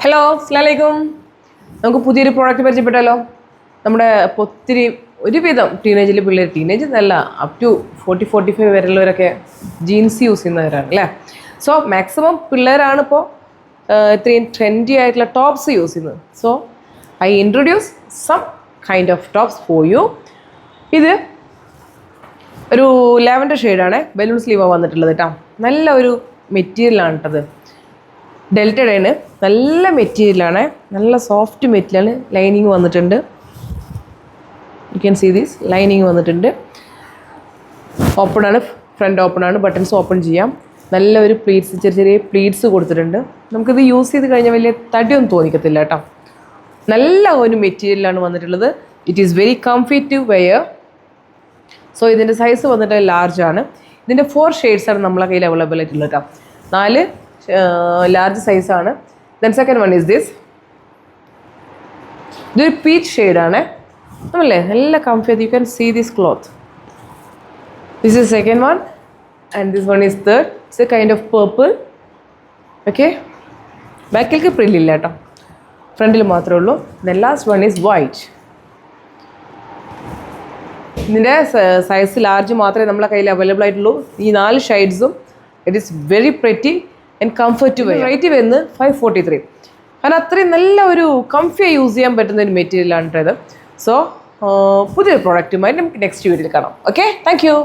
Hello അസ്സലാമലൈക്കും. നമുക്ക് പുതിയൊരു പ്രോഡക്റ്റ് പരിചയപ്പെട്ടാലോ? നമ്മുടെ ഒത്തിരി ഒരുവിധം ടീനേജിൽ പിള്ളേർ, ടീനേജ് എന്നല്ല, അപ് ടു 40-45 വരെയുള്ളവരൊക്കെ ജീൻസ് യൂസ് ചെയ്യുന്നവരാണ് അല്ലേ. സോ മാക്സിമം പിള്ളേരാണ് ഇപ്പോൾ ഇത്രയും ട്രെൻഡി ആയിട്ടുള്ള ടോപ്സ് യൂസ് ചെയ്യുന്നത്. So I introduce some kind of tops for you. ഇത് ഒരു ലാവൻഡർ ഷെയ്ഡാണ്, ബലൂൺ സ്ലീവാണ് വന്നിട്ടുള്ളത് കേട്ടോ. നല്ല ഒരു മെറ്റീരിയലാണ് കേട്ടത്. ഡെൽറ്റഡാണ്, നല്ല മെറ്റീരിയലാണ്, നല്ല സോഫ്റ്റ് മെറ്റീരിയലാണ്. ലൈനിങ് വന്നിട്ടുണ്ട്, you can see these. Lining വന്നിട്ടുണ്ട്. ഓപ്പൺ ആണ്, ഫ്രണ്ട് ഓപ്പൺ ആണ്, ബട്ടൺസ് ഓപ്പൺ ചെയ്യാം. നല്ല ഒരു പ്ലീറ്റ്സ്, ചെറിയ ചെറിയ പ്ലീറ്റ്സ് കൊടുത്തിട്ടുണ്ട്. നമുക്കിത് യൂസ് ചെയ്ത് കഴിഞ്ഞാൽ വലിയ തടിയൊന്നും തോന്നിക്കത്തില്ല കേട്ടോ. നല്ല ഒരു മെറ്റീരിയലാണ് വന്നിട്ടുള്ളത്. It is very comfy to wear. So ഇതിൻ്റെ സൈസ് വന്നിട്ട് ലാർജ് ആണ്. ഇതിൻ്റെ 4 ഷെയ്ഡ്സാണ് നമ്മളെ കയ്യിൽ അവൈലബിൾ ആയിട്ടുള്ളത് കേട്ടോ. 4 ലാർജ് സൈസാണ്. Then second one is this. ഇതൊരു പീച്ച് ഷെയ്ഡാണ്. നമ്മളല്ലേ നല്ല comfy. You can see this cloth. This is second one and this one is third. It's a kind of purple. Okay, ബാക്കിലേക്ക് പ്രില്ലില്ല കേട്ടോ, ഫ്രണ്ടിൽ മാത്രമേ ഉള്ളൂ. Then last one is white. ഇതിൻ്റെ സൈസ് ലാർജ് മാത്രമേ നമ്മളെ കയ്യിൽ അവൈലബിൾ ആയിട്ടുള്ളൂ. ഈ 4 ഷെയ്ഡ്സും it is very pretty and comfort. Rate വരുന്നത് 543. കാരണം അത്രയും നല്ല ഒരു കംഫി യൂസ് ചെയ്യാൻ പറ്റുന്ന ഒരു മെറ്റീരിയലാണ് ഇത്. സോ പുതിയൊരു പ്രോഡക്റ്റുമായി നമുക്ക് നെക്സ്റ്റ് വീഡിയോയിൽ കാണാം. Okay, thank you.